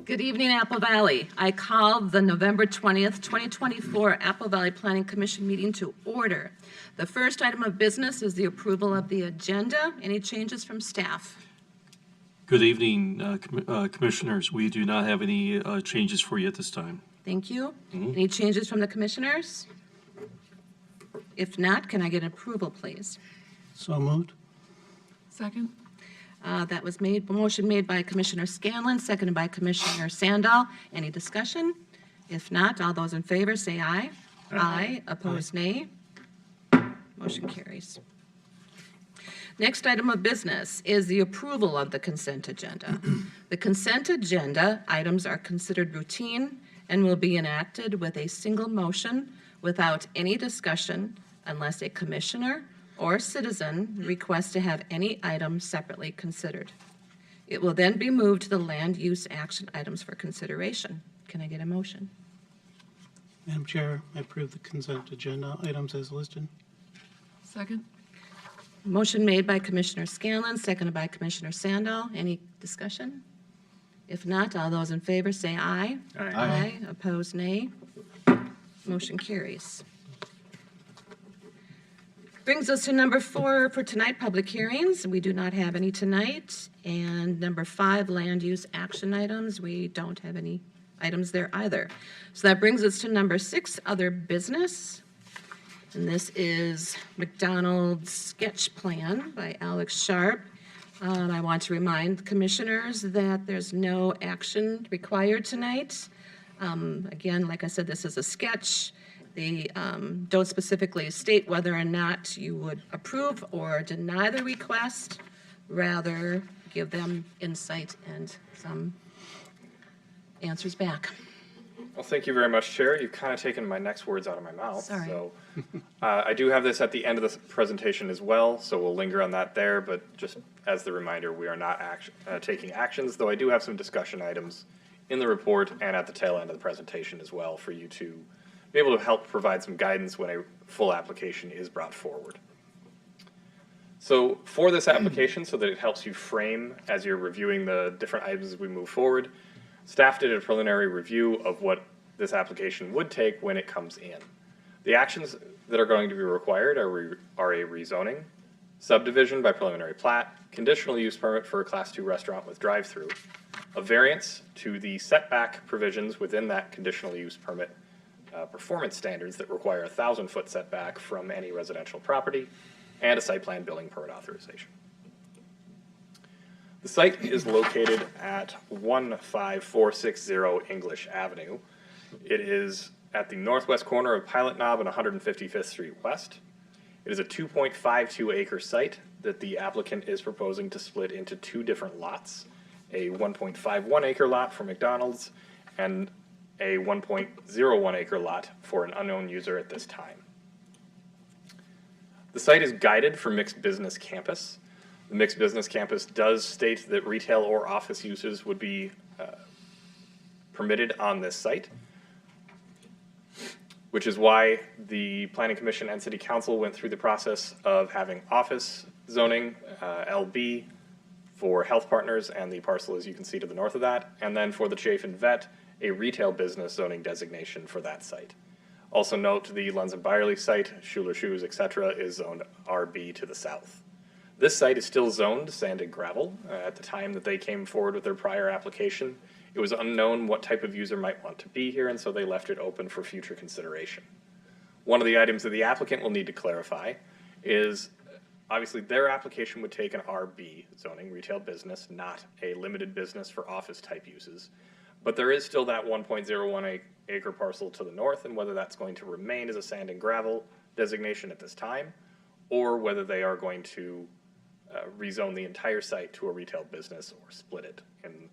Good evening, Apple Valley. I call the November 20th, 2024 Apple Valley Planning Commission meeting to order. The first item of business is the approval of the agenda. Any changes from staff? Good evening, Commissioners. We do not have any changes for you at this time. Thank you. Any changes from the commissioners? If not, can I get approval, please? So moved. Second? That was motion made by Commissioner Scanlon, seconded by Commissioner Sandal. Any discussion? If not, all those in favor say aye. Aye. Opposed, nay. Motion carries. Next item of business is the approval of the consent agenda. The consent agenda items are considered routine and will be enacted with a single motion without any discussion unless a commissioner or citizen requests to have any item separately considered. It will then be moved to the land use action items for consideration. Can I get a motion? Madam Chair, I approve the consent agenda items as listed. Second? Motion made by Commissioner Scanlon, seconded by Commissioner Sandal. Any discussion? If not, all those in favor say aye. Aye. Opposed, nay. Motion carries. Brings us to number 4 for tonight, public hearings. We do not have any tonight. And number 5, land use action items. We don't have any items there either. So that brings us to number 6, other business. And this is McDonald's sketch plan by Alex Sharp. I want to remind commissioners that there's no action required tonight. Again, like I said, this is a sketch. They don't specifically state whether or not you would approve or deny the request, rather give them insight and some answers back. Well, thank you very much, Chair. You've kind of taken my next words out of my mouth. Sorry. So I do have this at the end of the presentation as well, so we'll linger on that there. But just as the reminder, we are not taking actions, though I do have some discussion items in the report and at the tail end of the presentation as well for you to be able to help provide some guidance when a full application is brought forward. So for this application, so that it helps you frame as you're reviewing the different items as we move forward, staff did a preliminary review of what this application would take when it comes in. The actions that are going to be required are a rezoning, subdivision by preliminary plat, conditional use permit for a Class 2 restaurant with drive-through, a variance to the setback provisions within that conditional use permit performance standards that require a 1,000-foot setback from any residential property, and a site plan building permit authorization. The site is located at 15460 English Avenue. It is at the northwest corner of Pilot Knob and 155th Street West. It is a 2.52 acre site that the applicant is proposing to split into 2 different lots, a 1.51 acre lot for McDonald's and a 1.01 acre lot for an unknown user at this time. The site is guided for mixed business campus. The mixed business campus does state that retail or office uses would be permitted on this site, which is why the Planning Commission and City Council went through the process of having office zoning, LB, for Health Partners and the parcel as you can see to the north of that, and then for the Chafe and Vet, a retail business zoning designation for that site. Also note the Lenz and Byerly site, Schuler Shoes, etc., is zoned RB to the south. This site is still zoned sand and gravel. At the time that they came forward with their prior application, it was unknown what type of user might want to be here, and so they left it open for future consideration. One of the items that the applicant will need to clarify is obviously their application would take an RB zoning, retail business, not a limited business for office type uses. But there is still that 1.01 acre parcel to the north, and whether that's going to remain as a sand and gravel designation at this time, or whether they are going to rezone the entire site to a retail business or split it in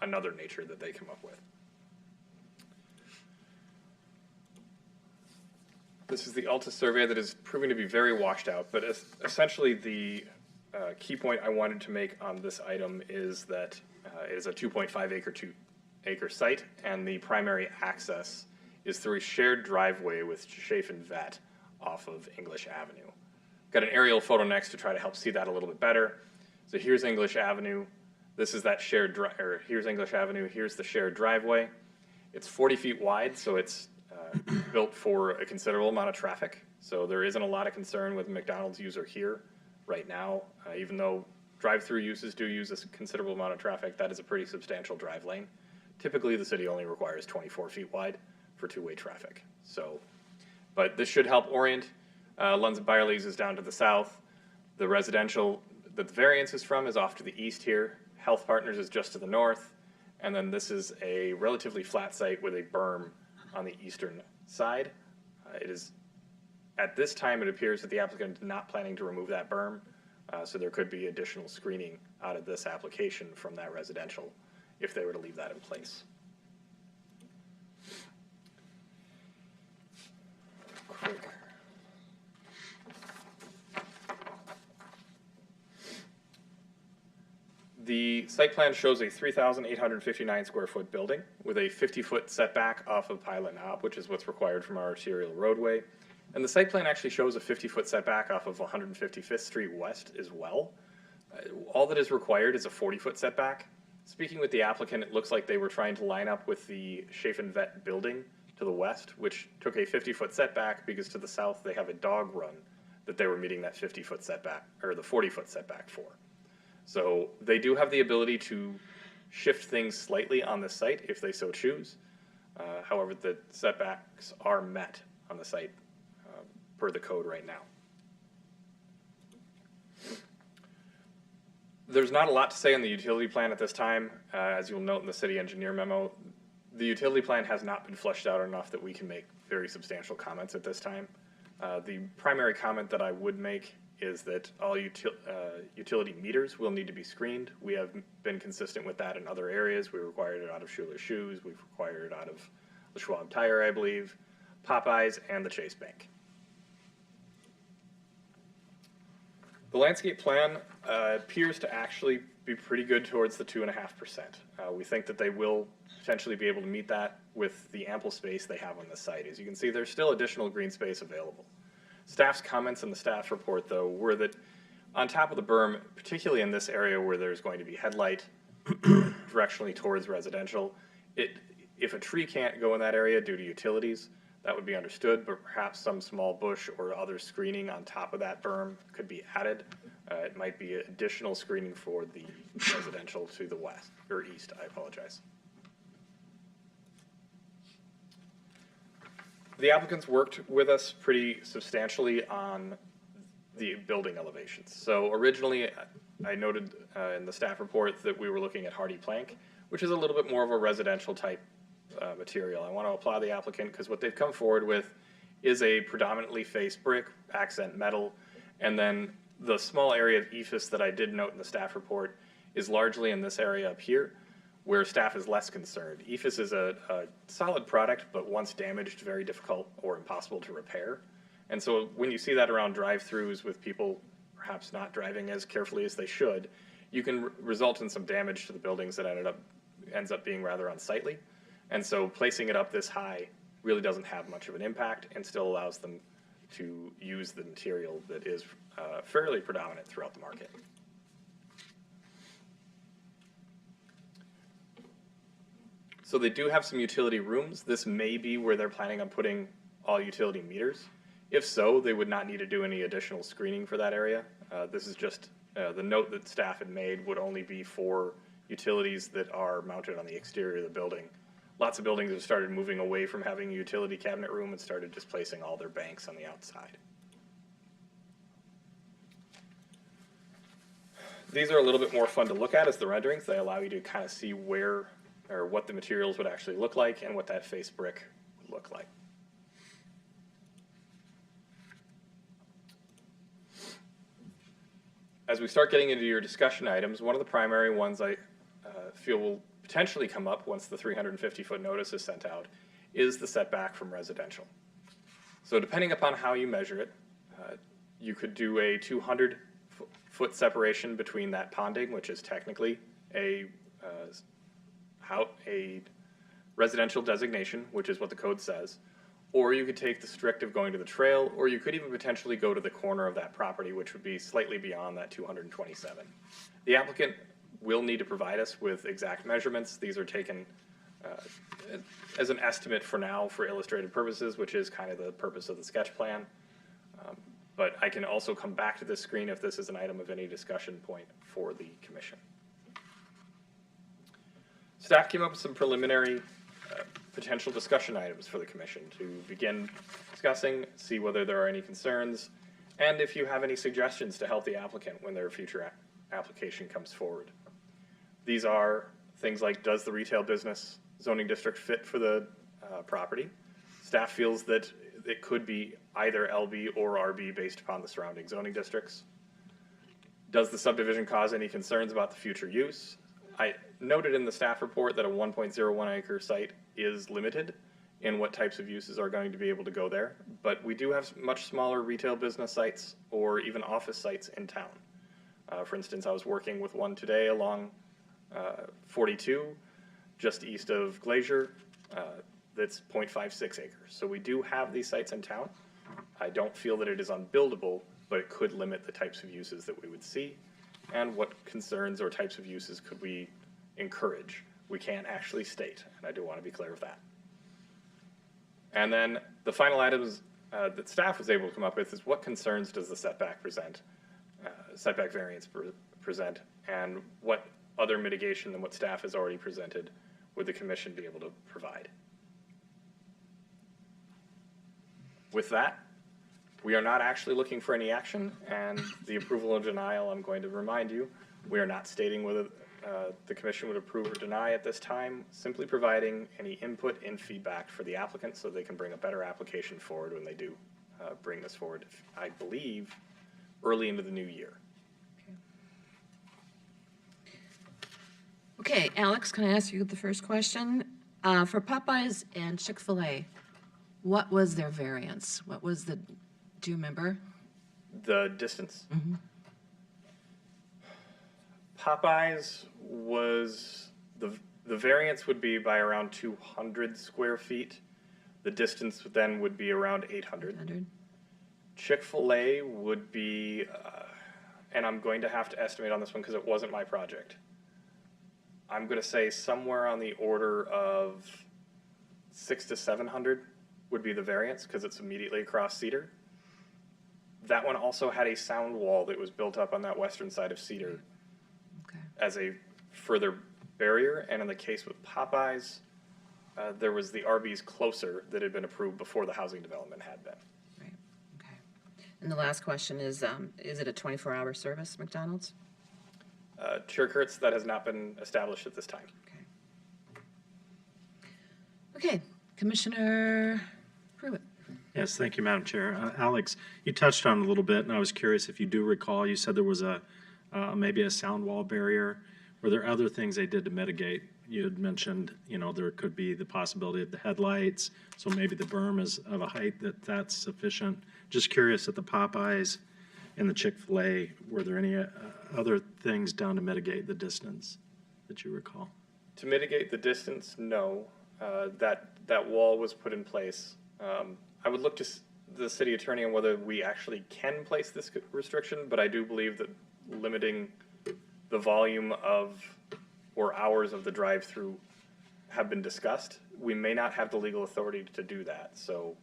another nature that they come up with. This is the Alta survey that is proving to be very washed out, but essentially the key point I wanted to make on this item is that it is a 2.5 acre site, and the primary access is through a shared driveway with Chafe and Vet off of English Avenue. Got an aerial photo next to try to help see that a little bit better. So here's English Avenue. This is that shared or here's English Avenue, here's the shared driveway. It's 40 feet wide, so it's built for a considerable amount of traffic. So there isn't a lot of concern with McDonald's user here right now, even though drive-through uses do use a considerable amount of traffic. That is a pretty substantial drive lane. Typically, the city only requires 24 feet wide for two-way traffic. So, but this should help orient. Lunds and Byerly's is down to the south. The residential that the variance is from is off to the east here. Health Partners is just to the north. And then this is a relatively flat site with a berm on the eastern side. It is, at this time, it appears that the applicant is not planning to remove that berm. So there could be additional screening out of this application from that residential if they were to leave that in place. Quick. The site plan shows a 3,859 square foot building with a 50-foot setback off of Pilot Knob, which is what's required from our arterial roadway. And the site plan actually shows a 50-foot setback off of 155th Street West as well. All that is required is a 40-foot setback. Speaking with the applicant, it looks like they were trying to line up with the Chafin Vet building to the west, which took a 50-foot setback because to the south they have a dog run that they were meeting that 50-foot setback, or the 40-foot setback for. So they do have the ability to shift things slightly on the site if they so choose. However, the setbacks are met on the site per the code right now. There's not a lot to say on the utility plan at this time. As you'll note in the city engineer memo, the utility plan has not been fleshed out enough that we can make very substantial comments at this time. The primary comment that I would make is that all utility meters will need to be screened. We have been consistent with that in other areas. We required it out of Schuler Shoes. We've required it out of the Schwab Tire, I believe, Popeyes, and the Chase Bank. The landscape plan appears to actually be pretty good towards the 2.5%. We think that they will potentially be able to meet that with the ample space they have on the site. As you can see, there's still additional green space available. Staff's comments in the staff report, though, were that on top of the berm, particularly in this area where there's going to be headlight directionally towards residential, if a tree can't go in that area due to utilities, that would be understood, but perhaps some small bush or other screening on top of that berm could be added. It might be additional screening for the residential to the west, or east, I apologize. The applicants worked with us pretty substantially on the building elevations. So originally, I noted in the staff report that we were looking at hardy plank, which is a little bit more of a residential type material. I want to applaud the applicant because what they've come forward with is a predominantly faced brick, accent metal, and then the small area of ephes that I did note in the staff report is largely in this area up here, where staff is less concerned. ephes is a solid product, but once damaged, very difficult or impossible to repair. And so when you see that around drive-throughs with people perhaps not driving as carefully as they should, you can result in some damage to the buildings that ends up being rather unsightly. And so placing it up this high really doesn't have much of an impact and still allows them to use the material that is fairly predominant throughout the market. So they do have some utility rooms. This may be where they're planning on putting all utility meters. If so, they would not need to do any additional screening for that area. This is just the note that staff had made would only be for utilities that are mounted on the exterior of the building. Lots of buildings have started moving away from having a utility cabinet room and started just placing all their banks on the outside. These are a little bit more fun to look at as the renderings. They allow you to kind of see where or what the materials would actually look like and what that face brick would look like. As we start getting into your discussion items, one of the primary ones I feel will potentially come up once the 350-foot notice is sent out is the setback from residential. So depending upon how you measure it, you could do a 200-foot separation between that ponding, which is technically a residential designation, which is what the code says, or you could take the strict of going to the trail, or you could even potentially go to the corner of that property, which would be slightly beyond that 227. The applicant will need to provide us with exact measurements. These are taken as an estimate for now for illustrated purposes, which is kind of the purpose of the sketch plan. But I can also come back to this screen if this is an item of any discussion point for the commission. Staff came up with some preliminary potential discussion items for the commission to begin discussing, see whether there are any concerns, and if you have any suggestions to help the applicant when their future application comes forward. These are things like, does the retail business zoning district fit for the property? Staff feels that it could be either LB or RB based upon the surrounding zoning districts. Does the subdivision cause any concerns about the future use? I noted in the staff report that a 1.01 acre site is limited in what types of uses are going to be able to go there, but we do have much smaller retail business sites or even office sites in town. For instance, I was working with one today along 42, just east of Glacier, that's 0.56 acres. So we do have these sites in town. I don't feel that it is unbuildable, but it could limit the types of uses that we would see. And what concerns or types of uses could we encourage? We can't actually state, and I do want to be clear of that. And then the final items that staff was able to come up with is what concerns does the setback variance present, and what other mitigation than what staff has already presented would the commission be able to provide? With that, we are not actually looking for any action, and the approval or denial, I'm going to remind you, we are not stating whether the commission would approve or deny at this time, simply providing any input and feedback for the applicant so they can bring a better application forward when they do bring this forward, I believe, early into the new year. Okay, Alex, can I ask you the first question? For Popeyes and Chick-fil-A, what was their variance? What was the, do you remember? The distance. Popeyes was, the variance would be by around 200 square feet. The distance then would be around 800. 100? Chick-fil-A would be, and I'm going to have to estimate on this one because it wasn't my project. I'm going to say somewhere on the order of 600 to 700 would be the variance because it's immediately across Cedar. That one also had a sound wall that was built up on that western side of Cedar Okay. as a further barrier. And in the case with Popeyes, there was the Arby's closer that had been approved before the housing development had been. Right, okay. And the last question is it a 24-hour service, McDonald's? Chirkurt's, that has not been established at this time. Okay. Okay, Commissioner Pruitt. Yes, thank you, Madam Chair. Alex, you touched on it a little bit, and I was curious if you do recall, you said there was maybe a sound wall barrier. Were there other things they did to mitigate? You had mentioned, there could be the possibility of the headlights, so maybe the berm is of a height that's sufficient. Just curious at the Popeyes and the Chick-fil-A, were there any other things done to mitigate the distance that you recall? To mitigate the distance, no. That wall was put in place. I would look to the city attorney on whether we actually can place this restriction, but I do believe that limiting the volume of or hours of the drive-through have been discussed. We may not have the legal authority to do that, so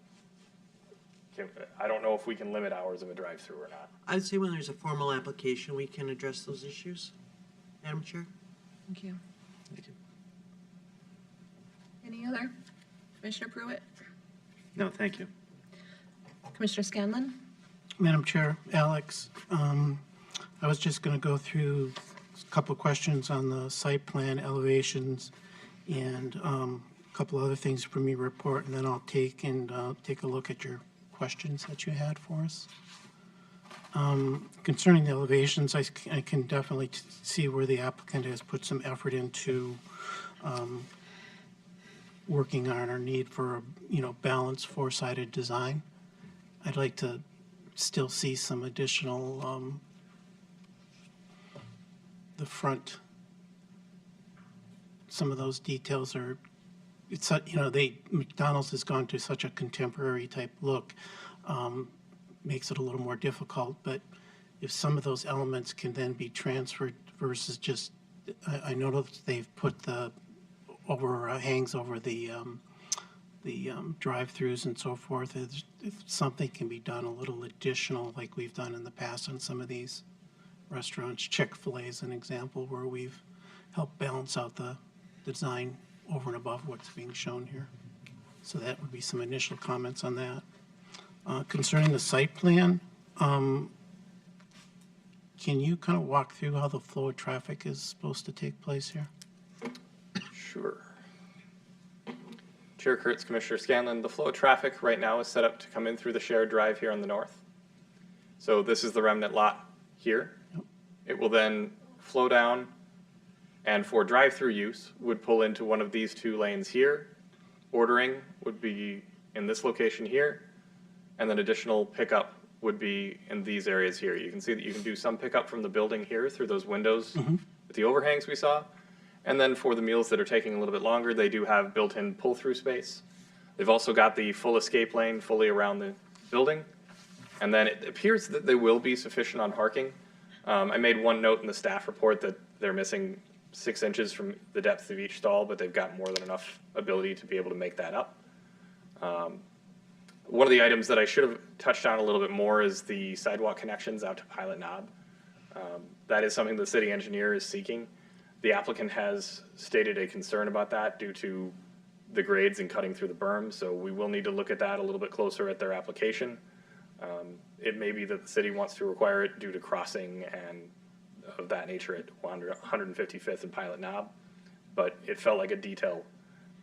I don't know if we can limit hours of a drive-through or not. I'd say when there's a formal application, we can address those issues. Madam Chair? Thank you. Thank you. Any other? Commissioner Pruitt? No, thank you. Commissioner Scanlon? Madam Chair, Alex, I was just going to go through a couple of questions on the site plan elevations and a couple other things from your report, and then I'll take a look at your questions that you had for us. Concerning the elevations, I can definitely see where the applicant has put some effort into working on our need for a balanced four-sided design. I'd like to still see some additional the front. Some of those details are, McDonald's has gone to such a contemporary type look, makes it a little more difficult, but if some of those elements can then be transferred versus just I noticed they've put the hangs over the drive-throughs and so forth. If something can be done, a little additional, like we've done in the past on some of these restaurants. Chick-fil-A is an example where we've helped balance out the design over and above what's being shown here. So that would be some initial comments on that. Concerning the site plan, can you kind of walk through how the flow of traffic is supposed to take place here? Sure. Chair Kurtz, Commissioner Scanlon, the flow of traffic right now is set up to come in through the shared drive here on the north. So this is the remnant lot here. It will then flow down and for drive-through use would pull into one of these two lanes here. Ordering would be in this location here, and then additional pickup would be in these areas here. You can see that you can do some pickup from the building here through those windows with the overhangs we saw. And then for the meals that are taking a little bit longer, they do have built-in pull-through space. They've also got the full escape lane fully around the building. And then it appears that they will be sufficient on parking. I made one note in the staff report that they're missing 6 inches from the depth of each stall, but they've got more than enough ability to be able to make that up. One of the items that I should have touched on a little bit more is the sidewalk connections out to Pilot Knob. That is something the city engineer is seeking. The applicant has stated a concern about that due to the grades and cutting through the berm, so we will need to look at that a little bit closer at their application. It may be that the city wants to require it due to crossing and of that nature at 155th and Pilot Knob, but it felt like a detail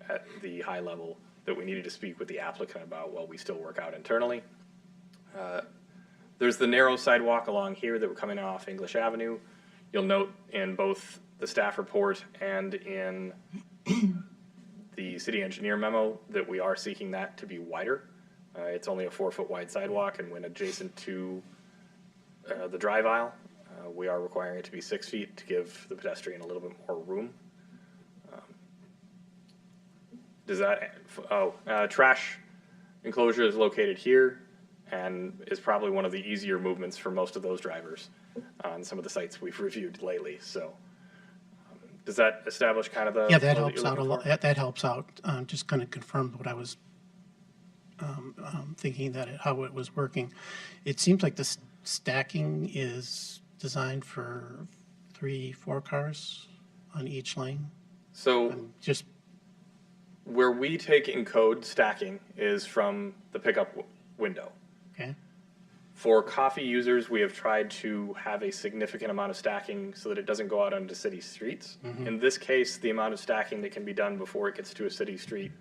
at the high level that we needed to speak with the applicant about while we still work out internally. There's the narrow sidewalk along here that we're coming off English Avenue. You'll note in both the staff report and in the city engineer memo that we are seeking that to be wider. It's only a 4-foot wide sidewalk, and when adjacent to the drive aisle, we are requiring it to be 6 feet to give the pedestrian a little bit more room. Trash enclosure is located here and is probably one of the easier movements for most of those drivers on some of the sites we've reviewed lately. So does that establish kind of the Yeah, that flow helps you're out a looking lot. for? That helps out. Just kind of confirmed what I was thinking how it was working. It seems like the stacking is designed for 3-4 cars on each lane. So Just where we take encode stacking is from the pickup window. okay. For coffee users, we have tried to have a significant amount of stacking so that it doesn't go out onto city streets. In this case, the amount of stacking that can be done before it gets to a city street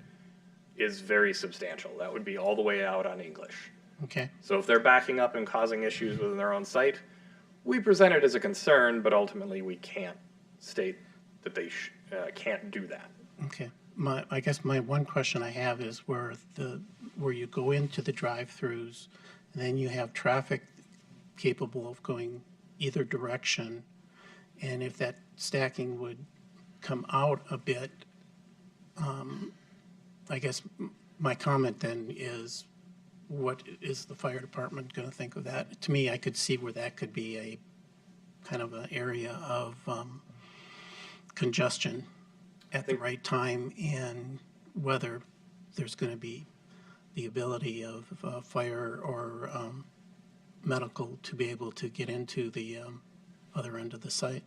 is very substantial. That would be all the way out on English. Okay. So if they're backing up and causing issues within their own site, we present it as a concern, but ultimately we can't state that they can't do that. Okay. I guess my one question I have is where you go into the drive-throughs, and then you have traffic capable of going either direction, and if that stacking would come out a bit, I guess my comment then is, what is the fire department going to think of that? To me, I could see where that could be a kind of an area of congestion at the right time, and whether there's going to be the ability of fire or medical to be able to get into the other end of the site.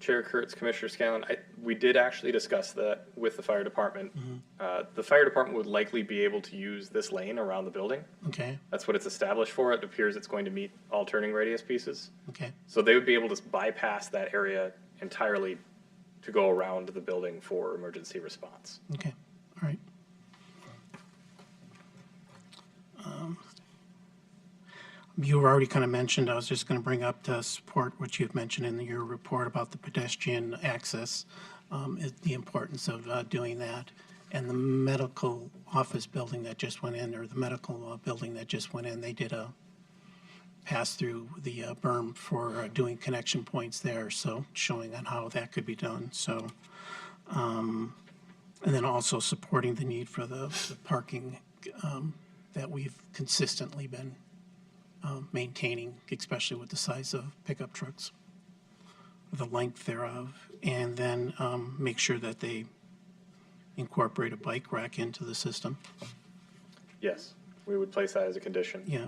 Chair Kurtz, Commissioner Scanlon, we did actually discuss that with the fire department. The fire department would likely be able to use this lane around the building. Okay, That's what it's established for. It appears it's going to meet all turning radius pieces. okay, So they would be able to bypass that area entirely to go around the building for emergency response. okay, all right. You were already kind of mentioned, I was just going to bring up to support what you've mentioned in your report about the pedestrian access, the importance of doing that. And the medical office building that just went in, or the medical building that just went in, they did a pass through the berm for doing connection points there, so showing on how that could be done. So, and then also supporting the need for the parking that we've consistently been maintaining, especially with the size of pickup trucks. the length thereof, and then make sure that they incorporate a bike rack into the system. Yes, we would place that as a condition. Yeah.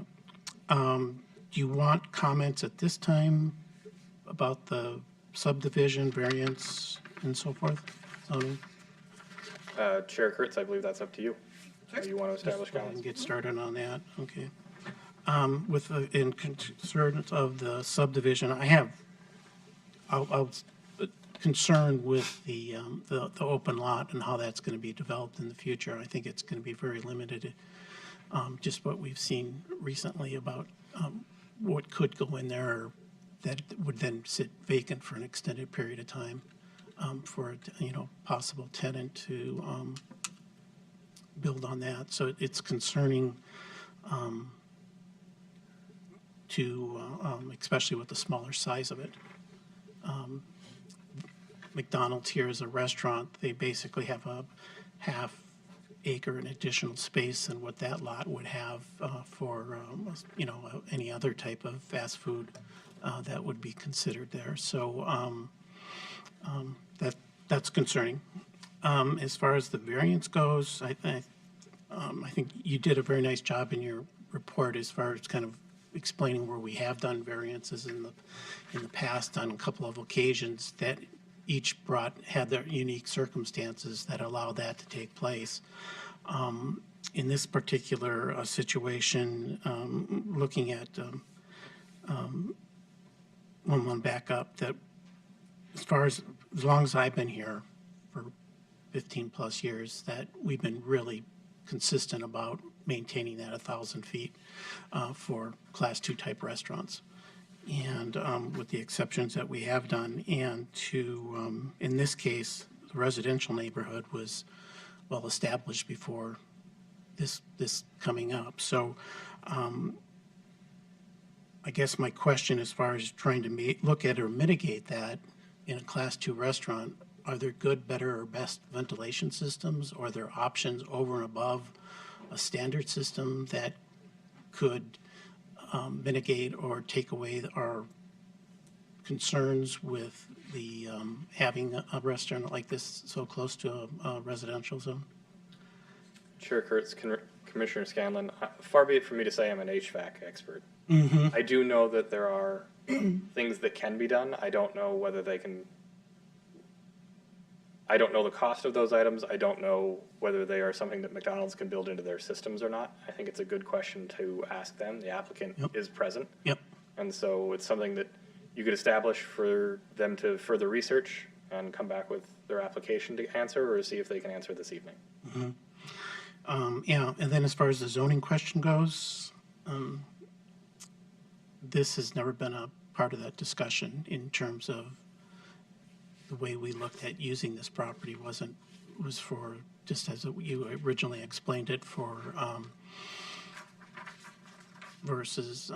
Do you want comments at this time about the subdivision variance and so forth? Chair Kurtz, I believe that's up to you. How you want to establish Go ahead comments? and get started on that, okay. With, in concerns of the subdivision, I'll concerned with the open lot and how that's going to be developed in the future. I think it's going to be very limited, just what we've seen recently about what could go in there that would then sit vacant for an extended period of time for a possible tenant to build on that. So it's concerning especially with the smaller size of it. McDonald's here is a restaurant. They basically have a half acre in additional space than what that lot would have for any other type of fast food that would be considered there. So that's concerning. As far as the variance goes, I think you did a very nice job in your report as far as kind of explaining where we have done variances in the past on a couple of occasions that each had their unique circumstances that allow that to take place. In this particular situation, looking at one back up, that as long as I've been here for 15 plus years, that we've been really consistent about maintaining that 1,000 feet for Class 2 type restaurants. And with the exceptions that we have done, and in this case, the residential neighborhood was well established before this coming up. So I guess my question as far as trying to look at or mitigate that in a Class 2 restaurant, are there good, better, or best ventilation systems? Or are there options over and above a standard system that could mitigate or take away our concerns with the having a restaurant like this so close to a residential zone? Chair Kurtz, Commissioner Scanlon, far be it from me to say I'm an HVAC expert. I do know that there are things that can be done. I don't know whether they can. I don't know the cost of those items. I don't know whether they are something that McDonald's can build into their systems or not. I think it's a good question to ask them. The applicant is present. Yep. And so it's something that you could establish for them to further research and come back with their application to answer, or see if they can answer this evening. Yeah, and then as far as the zoning question goes, this has never been a part of that discussion in terms of the way we looked at using this property was for, just as you originally explained it, for versus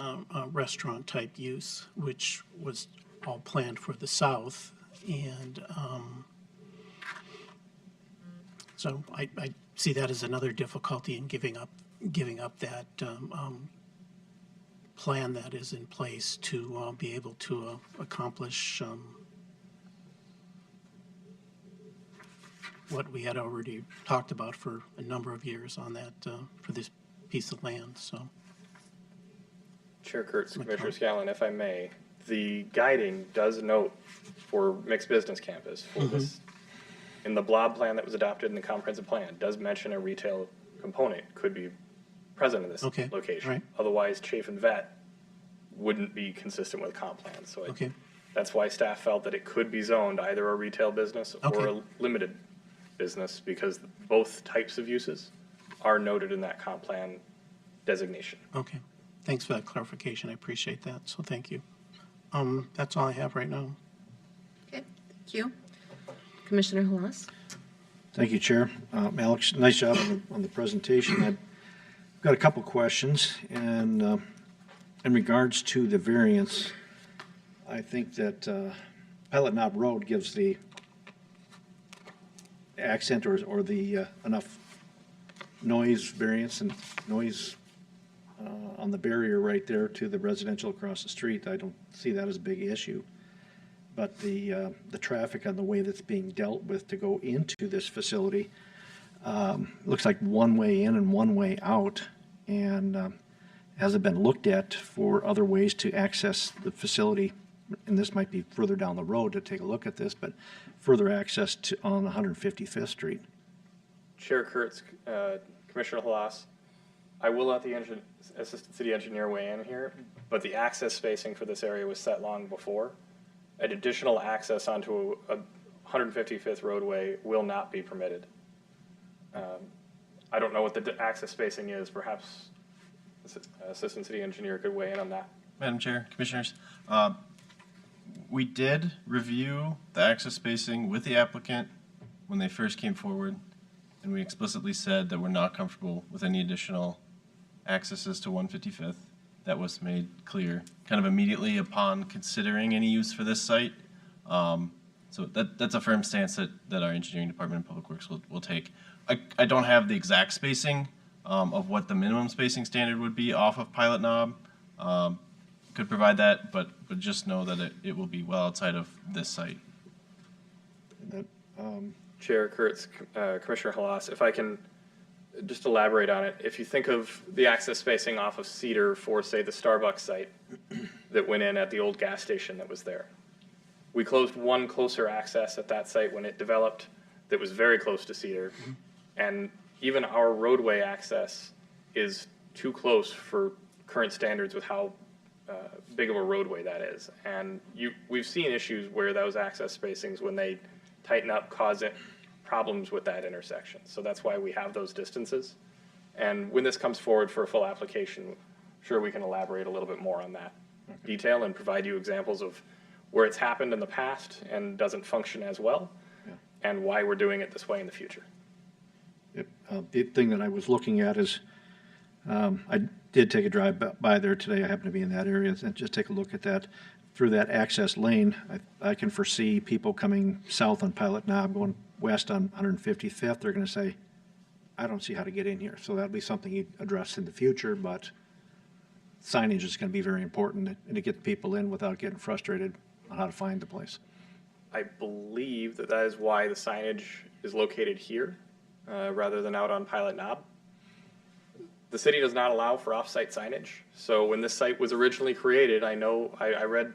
restaurant type use, which was all planned for the south. And so I see that as another difficulty in giving up that plan that is in place to be able to accomplish what we had already talked about for a number of years on that, for this piece of land, so. Chair Kurtz, Commissioner Scanlon, if I may, the guiding does note for mixed business campus for this, in the blob plan that was adopted in the comprehensive plan, does mention a retail component could be present in this location. Right. Otherwise, Chafe and Vet wouldn't be consistent with comp plan. So Okay. that's why staff felt that it could be zoned either a retail business or Okay. a limited business, because both types of uses are noted in that comp plan designation. Okay, thanks for that clarification, I appreciate that, so thank you. That's all I have right now. Okay, thank you. Commissioner Halas? Thank you, Chair. Alex, nice job on the presentation. I've got a couple questions, and in regards to the variance, I think that Pilot Knob Road gives the accent or the enough noise variance and noise on the barrier right there to the residential across the street. I don't see that as a big issue. but the traffic on the way that's being dealt with to go into this facility looks like one way in and one way out, and hasn't been looked at for other ways to access the facility. And this might be further down the road to take a look at this, but further access to on 155th Street. Chair Kurtz, Commissioner Halas, I will let the Assistant City Engineer weigh in here, but the access spacing for this area was set long before. An additional access onto a 155th roadway will not be permitted. I don't know what the access spacing is. Perhaps Assistant City Engineer could weigh in on that. Madam Chair, Commissioners, we did review the access spacing with the applicant when they first came forward, and we explicitly said that we're not comfortable with any additional accesses to 155th. That was made clear kind of immediately upon considering any use for this site. So that's a firm stance that our engineering department and public works will take. I don't have the exact spacing of what the minimum spacing standard would be off of Pilot Knob. Could provide that, but just know that it will be well outside of this site. That, Chair Kurtz, Commissioner Halas, if I can just elaborate on it. If you think of the access spacing off of Cedar for, say, the Starbucks site that went in at the old gas station that was there. We closed one closer access at that site when it developed that was very close to Cedar. And even our roadway access is too close for current standards with how big of a roadway that is. And we've seen issues where those access spacings, when they tighten up, cause problems with that intersection. So that's why we have those distances. And when this comes forward for a full application, sure, we can elaborate a little bit more on that detail and provide you examples of where it's happened in the past and doesn't function as well, and why we're doing it this way in the future. Yep. The thing that I was looking at is, I did take a drive by there today. I happened to be in that area, and just take a look at that. Through that access lane, I can foresee people coming south on Pilot Knob, going west on 155th. They're going to say, I don't see how to get in here. So that'll be something you address in the future, but signage is going to be very important and to get people in without getting frustrated on how to find the place. I believe that is why the signage is located here rather than out on Pilot Knob. The city does not allow for off-site signage. So when this site was originally created, I know I read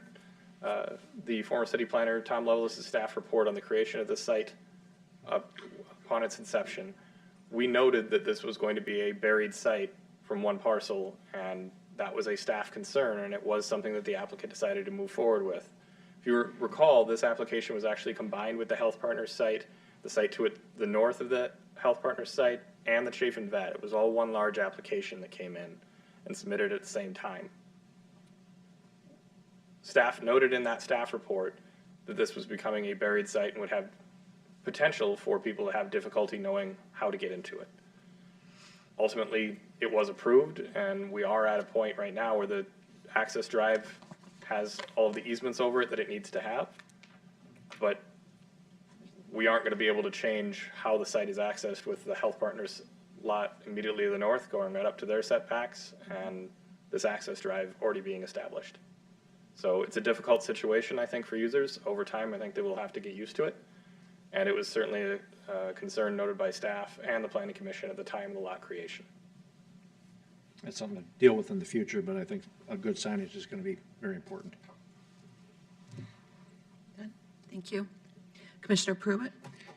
the former city planner Tom Lovelace's staff report on the creation of this site upon its inception. We noted that this was going to be a buried site from one parcel, and that was a staff concern, and it was something that the applicant decided to move forward with. If you recall, this application was actually combined with the Health Partners site, the site to the north of the Health Partners site, and the Chafin Vet. It was all one large application that came in and submitted at the same time. Staff noted in that staff report that this was becoming a buried site and would have potential for people to have difficulty knowing how to get into it. Ultimately, it was approved, and we are at a point right now where the access drive has all of the easements over it that it needs to have, but we aren't going to be able to change how the site is accessed with the Health Partners lot immediately to the north going right up to their setbacks and this access drive already being established. So it's a difficult situation, I think, for users. Over time, I think they will have to get used to it. And it was certainly a concern noted by staff and the Planning Commission at the time of the lot creation. It's something to deal with in the future, but I think a good signage is going to be very important. Good. Thank you. Commissioner Pruitt?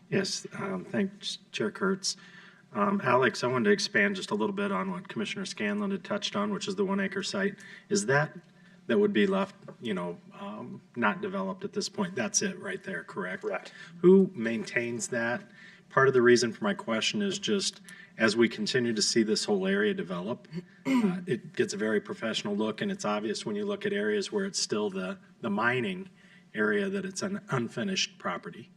Yes, thanks, Chair Kurtz. Alex, I wanted to expand just a little bit on what Commissioner Scanlon had touched on, which is the 1 acre site. Is that would be left, not developed at this point? That's it right there, correct? Correct. Who maintains that? Part of the reason for my question is just as we continue to see this whole area develop, it gets a very professional look, and it's obvious when you look at areas where it's still the mining area that it's an unfinished property.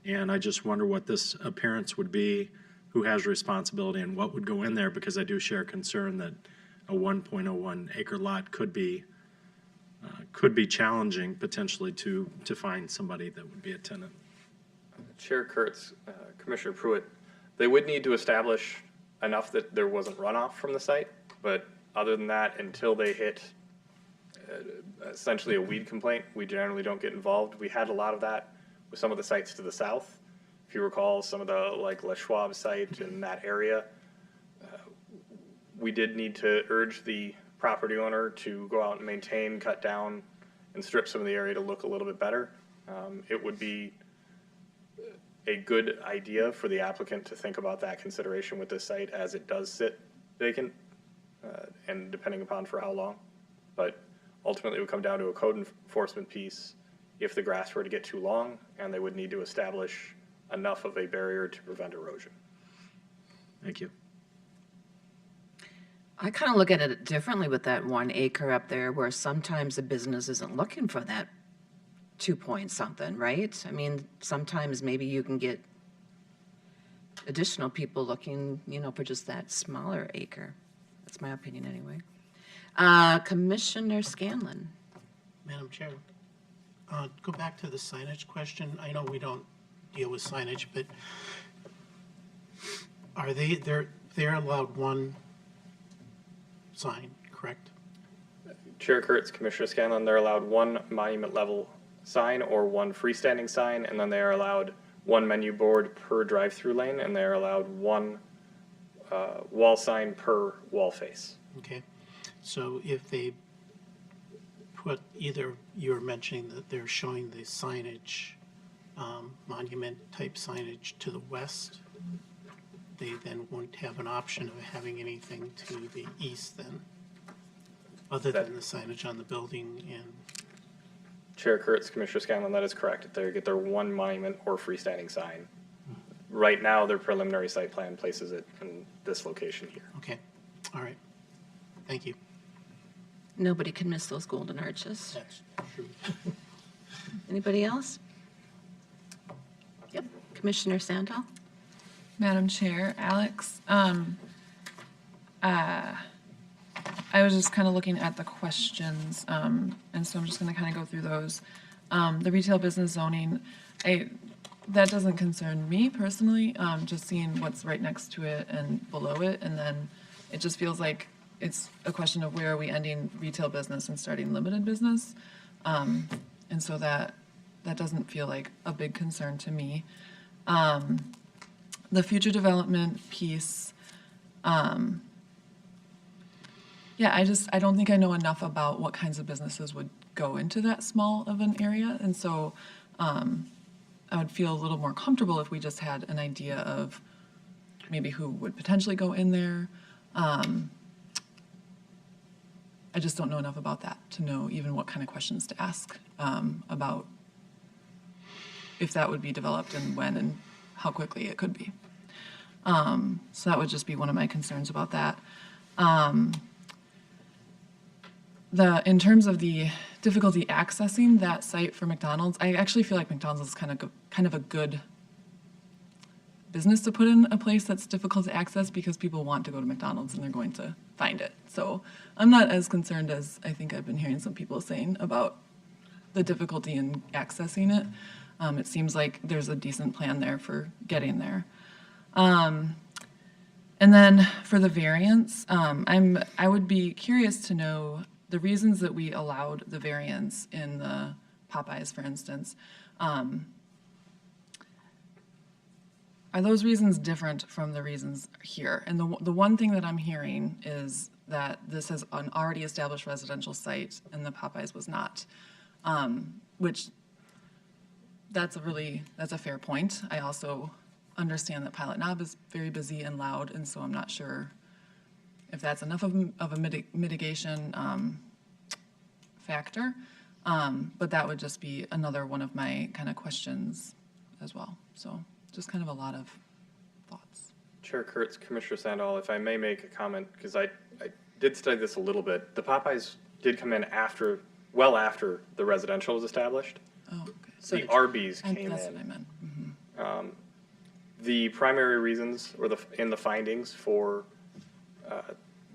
And I just wonder what this appearance would be, who has responsibility, and what would go in there, because I do share concern that a 1.01 acre lot could be challenging potentially to find somebody that would be a tenant. Chair Kurtz, Commissioner Pruitt, they would need to establish enough that there wasn't runoff from the site, but other than that, until they hit essentially a weed complaint. We generally don't get involved. We had a lot of that with some of the sites to the south. If you recall, some of the like La Schwab site in that area, we did need to urge the property owner to go out and maintain, cut down, and strip some of the area to look a little bit better. It would be a good idea for the applicant to think about that consideration with this site as it does sit vacant, and depending upon for how long. But ultimately it would come down to a code enforcement piece if the grass were to get too long, and they would need to establish enough of a barrier to prevent erosion. Thank you. I kind of look at it differently with that 1 acre up there, where sometimes a business isn't looking for that 2 point something, right? I mean, sometimes maybe you can get additional people looking, for just that smaller acre. That's my opinion anyway. Commissioner Scanlon. Madam Chair, go back to the signage question. I know we don't deal with signage, but are they're allowed one sign, correct? Chair Kurtz, Commissioner Scanlon, they're allowed one monument level sign or one freestanding sign, and then they are allowed one menu board per drive-through lane, and they are allowed one wall sign per wall face. Okay, so if they put either, you were mentioning that they're showing the signage, monument type signage to the west, they then won't have an option of having anything to the east then, other than the signage on the building and, Chair Kurtz, Commissioner Scanlon, that is correct. They get their one monument or freestanding sign. Right now, their preliminary site plan places it in this location here. okay, all right, thank you. Nobody can miss those golden arches. That's true. Anybody else? Yep, Commissioner Sandal? Madam Chair, Alex, I was just kind of looking at the questions, and so I'm just going to kind of go through those. The retail business zoning, that doesn't concern me personally, just seeing what's right next to it and below it, and then it just feels like it's a question of where are we ending retail business and starting limited business, and so that doesn't feel like a big concern to me. The future development piece, yeah, I don't think I know enough about what kinds of businesses would go into that small of an area, and so I would feel a little more comfortable if we just had an idea of maybe who would potentially go in there. I just don't know enough about that to know even what kind of questions to ask about if that would be developed and when and how quickly it could be. So that would just be one of my concerns about that. In terms of the difficulty accessing that site for McDonald's, I actually feel like McDonald's is kind of a good business to put in a place that's difficult to access because people want to go to McDonald's and they're going to find it. So I'm not as concerned as I think I've been hearing some people saying about the difficulty in accessing it. It seems like there's a decent plan there for getting there. And then for the variance, I would be curious to know the reasons that we allowed the variance in the Popeyes, for instance. Are those reasons different from the reasons here? And the one thing that I'm hearing is that this is an already established residential site and the Popeyes was not, which that's a fair point. I also understand that Pilot Knob is very busy and loud, and so I'm not sure if that's enough of a mitigation factor. But that would just be another one of my kind of questions as well. So just kind of a lot of thoughts. Chair Kurtz, Commissioner Sandal, if I may make a comment, because I did study this a little bit. The Popeyes did come in well after the residential was established. Oh, okay. The Arby's came in. That's what I meant. Mm-hmm. The primary reasons, or in the findings for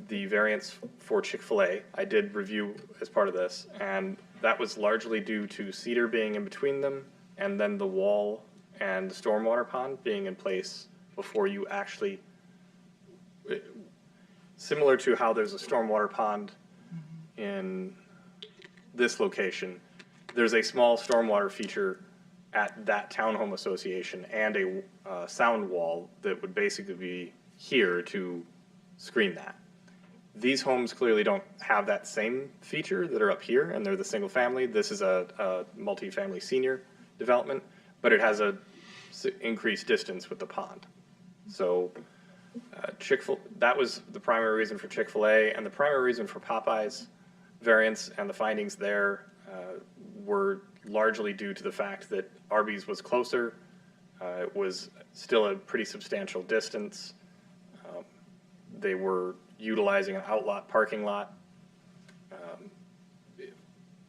the variance for Chick-fil-A, I did review as part of this, and that was largely due to cedar being in between them, and then the wall and the stormwater pond being in place before you actually, similar to how there's a stormwater pond in this location, there's a small stormwater feature at that townhome association and a sound wall that would basically be here to screen that. These homes clearly don't have that same feature that are up here, and they're the single family. This is a multifamily senior development, but it has a increased distance with the pond. So that was the primary reason for Chick-fil-A, and the primary reason for Popeye's variance and the findings there were largely due to the fact that Arby's was closer. It was still a pretty substantial distance. They were utilizing an outlot parking lot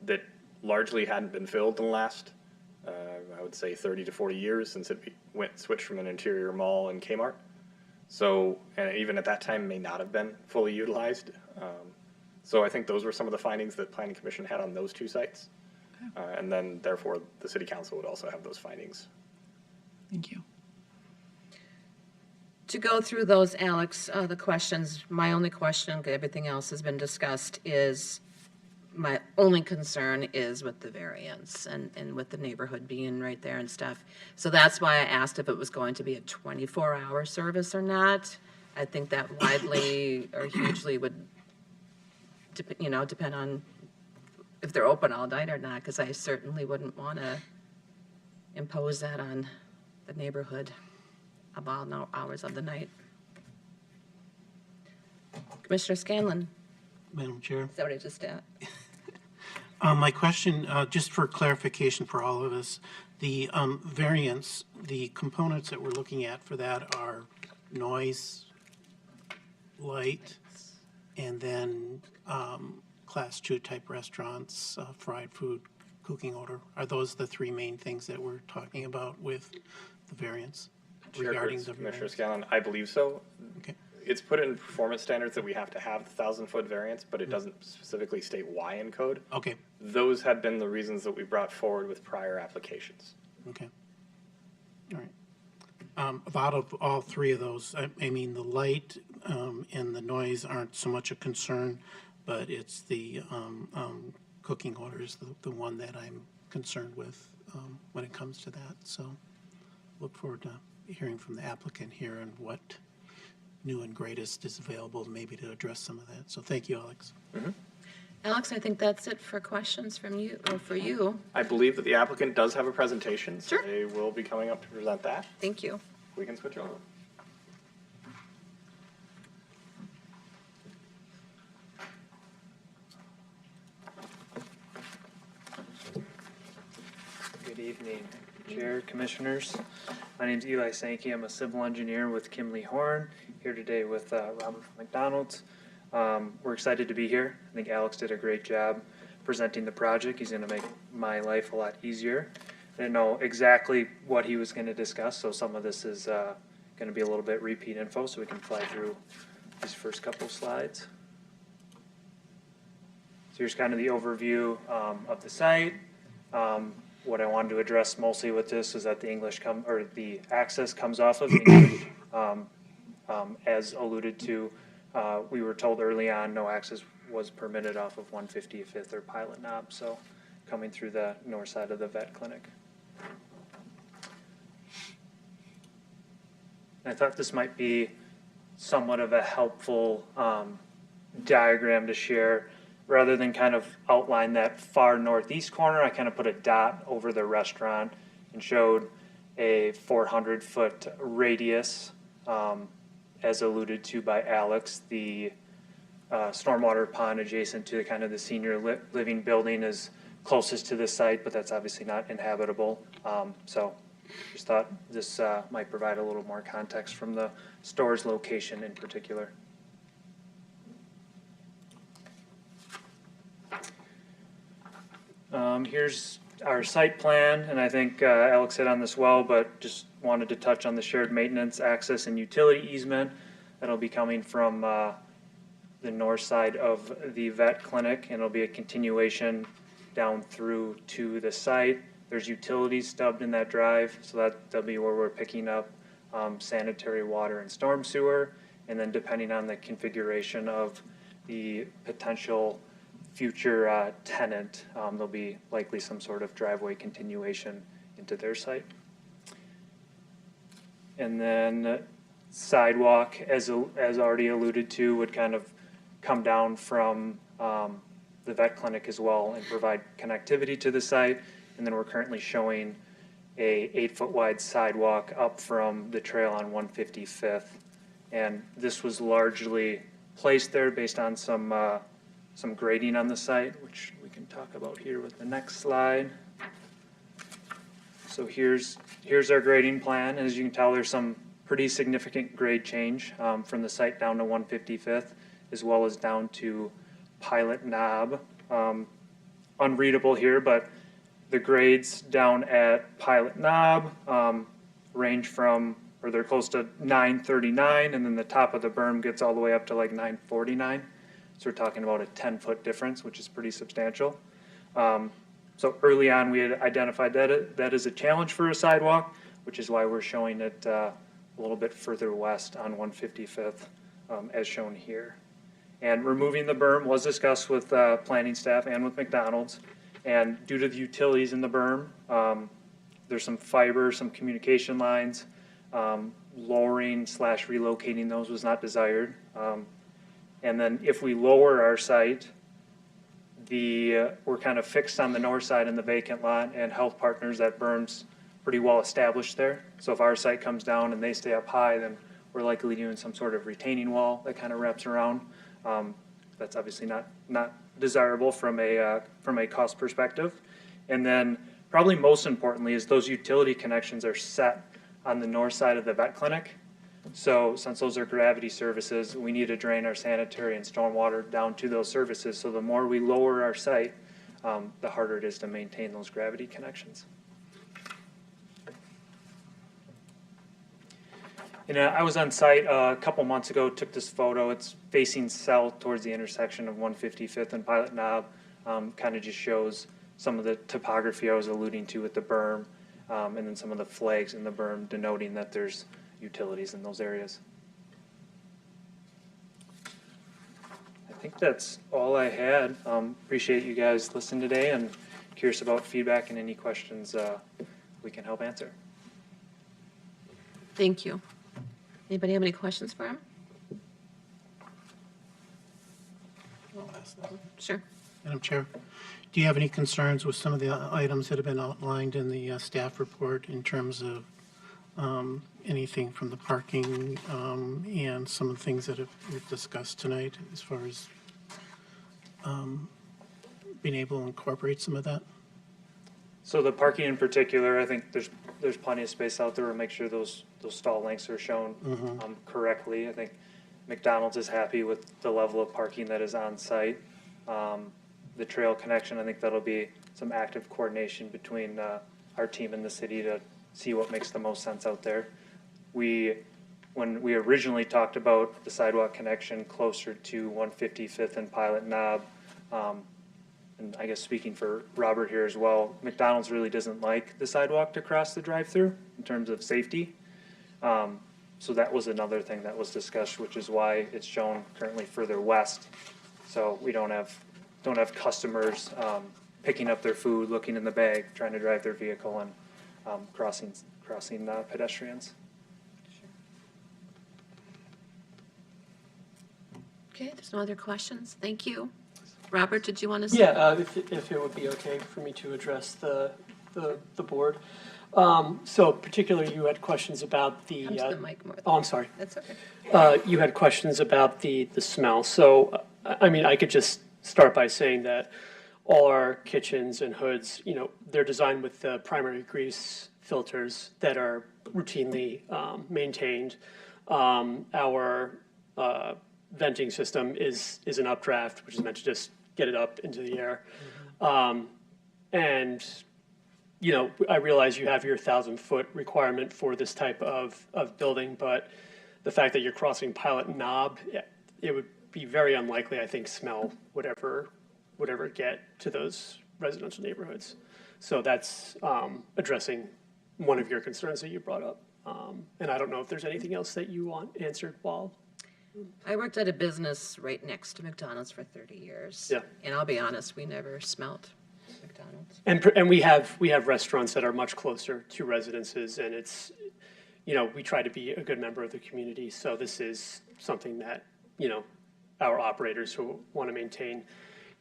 that largely hadn't been filled in the last, I would say, 30 to 40 years since it switched from an interior mall and Kmart. So, and even at that time may not have been fully utilized. So I think those were some of the findings that Planning Commission had on those two sites. And then therefore the City Council would also have those findings. Thank you. To go through those, Alex, the questions, my only question, everything else has been discussed, is my only concern is with the variance and with the neighborhood being right there and stuff. So that's why I asked if it was going to be a 24-hour service or not. I think that widely or hugely would, depend on if they're open all night or not, because I certainly wouldn't want to impose that on the neighborhood of all hours of the night. Commissioner Scanlon, Madam Chair. is that what I just said? My question, just for clarification for all of us, the variance, the components that we're looking at for that are noise, light, and then Class 2 type restaurants, fried food, cooking odor. Are those the three main things that we're talking about with the variance? Regarding the Commissioner variance? Scanlon, I believe so. Okay. It's put in performance standards that we have to have the 1,000-foot variance, but it doesn't specifically state why in code. Okay, Those had been the reasons that we brought forward with prior applications. okay. All right. Out of all three of those, I mean, the light and the noise aren't so much a concern, but it's the cooking odor is the one that I'm concerned with when it comes to that. So look forward to hearing from the applicant here and what new and greatest is available maybe to address some of that. So thank you, Alex. Alex, I think that's it for questions from you, or for you. I believe that the applicant does have a presentation. So Sure. they will be coming up to present that. Thank you. We can switch over. Good evening, Chair, Commissioners. My name's Eli Sankey. I'm a civil engineer with Kimley Horn, here today with Robert from McDonald's. We're excited to be here. I think Alex did a great job presenting the project. He's going to make my life a lot easier. I didn't know exactly what he was going to discuss, so some of this is going to be a little bit repeat info, so we can fly through these first couple slides. So here's kind of the overview of the site. What I wanted to address mostly with this is that the access comes off of English. As alluded to, we were told early on no access was permitted off of 155th or Pilot Knob, so coming through the north side of the vet clinic. And I thought this might be somewhat of a helpful diagram to share. Rather than kind of outline that far northeast corner, I kind of put a dot over the restaurant and showed a 400-foot radius, as alluded to by Alex. The stormwater pond adjacent to kind of the senior living building is closest to the site, but that's obviously not inhabitable. So just thought this might provide a little more context from the store's location in particular. Here's our site plan, and I think Alex hit on this well, but just wanted to touch on the shared maintenance, access, and utility easement that'll be coming from the north side of the vet clinic, and it'll be a continuation down through to the site. There's utilities stubbed in that drive, so that'll be where we're picking up sanitary water and storm sewer, and then depending on the configuration of the potential future tenant. There'll be likely some sort of driveway continuation into their site. And then sidewalk, as already alluded to, would kind of come down from the vet clinic as well and provide connectivity to the site. And then we're currently showing a 8-foot wide sidewalk up from the trail on 155th. And this was largely placed there based on some grading on the site, which we can talk about here with the next slide. So here's our grading plan. As you can tell, there's some pretty significant grade change from the site down to 155th, as well as down to Pilot Knob. Unreadable here, but the grades down at Pilot Knob range from, or they're close to 939, and then the top of the berm gets all the way up to like 949. So we're talking about a 10-foot difference, which is pretty substantial. So early on, we had identified that is a challenge for a sidewalk, which is why we're showing it a little bit further west on 155th, as shown here. And removing the berm was discussed with planning staff and with McDonald's. And due to the utilities in the berm, there's some fiber, some communication lines. Lowering/relocating those was not desired. And then if we lower our site, we're kind of fixed on the north side in the vacant lot, and Health Partners, that berm's pretty well established there. So if our site comes down and they stay up high, then we're likely doing some sort of retaining wall that kind of wraps around. That's obviously not desirable from a cost perspective. And then probably most importantly is those utility connections are set on the north side of the vet clinic. So since those are gravity services, we need to drain our sanitary and stormwater down to those services. So the more we lower our site, the harder it is to maintain those gravity connections. And I was on site a couple months ago, took this photo. It's facing south towards the intersection of 155th and Pilot Knob. Kind of just shows some of the topography I was alluding to with the berm, and then some of the flags in the berm denoting that there's utilities in those areas. I think that's all I had. Appreciate you guys listening today, and curious about feedback and any questions we can help answer. Thank you. Anybody have any questions for him? Sure. Madam Chair, do you have any concerns with some of the items that have been outlined in the staff report in terms of anything from the parking and some of the things that we've discussed tonight as far as being able to incorporate some of that? So the parking in particular, I think there's plenty of space out there to make sure those stall lengths are shown correctly. I think McDonald's is happy with the level of parking that is on site. The trail connection, I think that'll be some active coordination between our team and the city to see what makes the most sense out there. When we originally talked about the sidewalk connection closer to 155th and Pilot Knob, and I guess speaking for Robert here as well, McDonald's really doesn't like the sidewalk to cross the drive-through in terms of safety. So that was another thing that was discussed, which is why it's shown currently further west. So we don't have customers picking up their food, looking in the bag, trying to drive their vehicle, and crossing pedestrians. Okay, there's no other questions. Thank you. Robert, did you want to say? Yeah, if it would be okay for me to address the board. So particularly you had questions about the. Come to the mic more. Oh, I'm sorry. That's okay. You had questions about the smell. So, I mean, I could just start by saying that all our kitchens and hoods, they're designed with the primary grease filters that are routinely maintained. Our venting system is an updraft, which is meant to just get it up into the air. And I realize you have your 1,000-foot requirement for this type of building, but the fact that you're crossing Pilot Knob, it would be very unlikely, I think, smell would ever get to those residential neighborhoods. So that's addressing one of your concerns that you brought up. And I don't know if there's anything else that you want answered while. I worked at a business right next to McDonald's for 30 years. Yeah. And I'll be honest, we never smelt McDonald's. And we have restaurants that are much closer to residences, and it's, we try to be a good member of the community. So this is something that, our operators who want to maintain,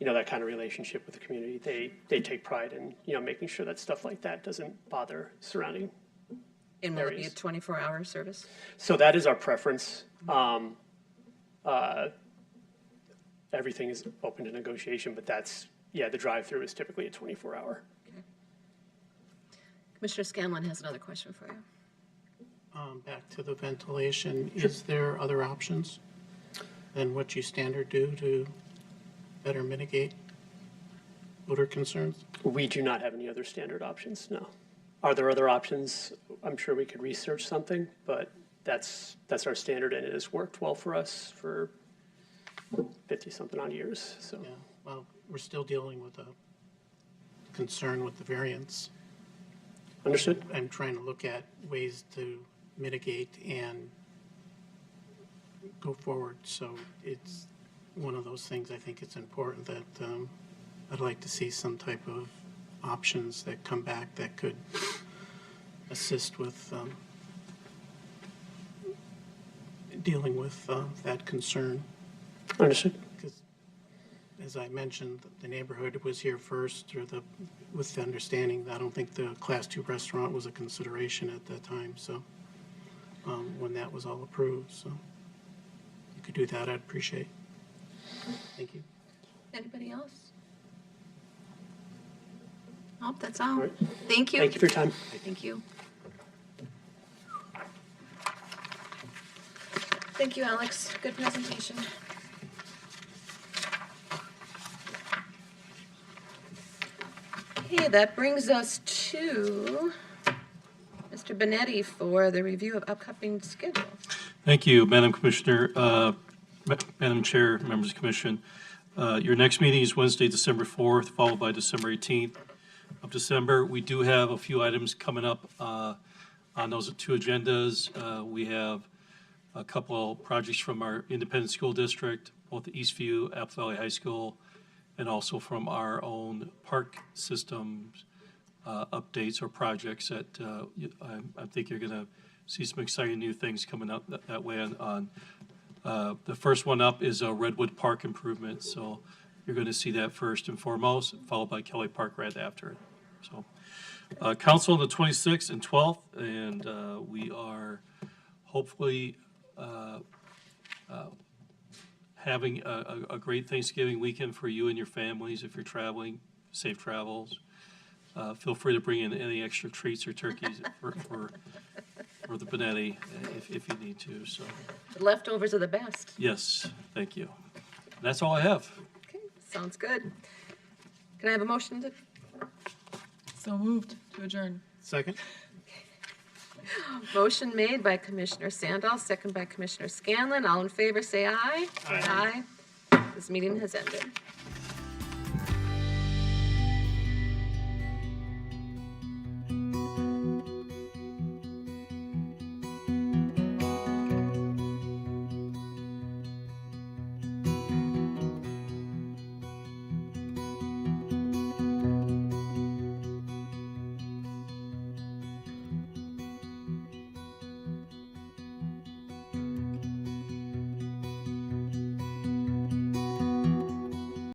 that kind of relationship with the community, they take pride in, making sure that stuff like that doesn't bother surrounding. And will it be a areas. 24-hour service? So that is our preference. Everything is open to negotiation, but the drive-through is typically a 24-hour. Commissioner Scanlon has another question for you. Back to the ventilation, is there other options than what you standard do to better mitigate odor concerns? We do not have any other standard options, no. Are there other options? I'm sure we could research something, but that's our standard, and it has worked well for us for 50-something odd years, so. Yeah, well, we're still dealing with a concern with the variance. Understood? I'm trying to look at ways to mitigate and go forward. So it's one of those things I think it's important that I'd like to see some type of options that come back that could assist with dealing with that concern. Understood. Because, as I mentioned, the neighborhood was here first, with the understanding that I don't think the Class 2 restaurant was a consideration at that time, so, when that was all approved, so you could do that, I'd appreciate. Thank you. Anybody else? Nope, that's all. right. Thank you. Thank you for your time. Thank you. Thank you, Alex. Good presentation. Okay, that brings us to Mr. Benetti for the review of upcoming schedule. Thank you, Madam Commissioner, Madam Chair, members of the Commission. Your next meeting is Wednesday, December 4th, followed by December 18th of December. We do have a few items coming up on those two agendas. We have a couple of projects from our independent school district, both Eastview, Apple Valley High School, and also from our own park systems updates or projects that I think you're going to see some exciting new things coming up that way on the first one up is a Redwood Park improvement, so you're going to see that first and foremost, followed by Kelly Park right after it. So, council on the 26th and 12th, and we are hopefully having a great Thanksgiving weekend for you and your families. If you're traveling, safe travels. Feel free to bring in any extra treats or turkeys for the Benetti if you need to. So. The leftovers are the best. Yes, thank you. That's all I have. Okay, sounds good. Can I have a motion to? So moved to adjourn. Second? Motion made by Commissioner Sandal, second by Commissioner Scanlon. All in favor, say aye. Aye. This meeting has ended.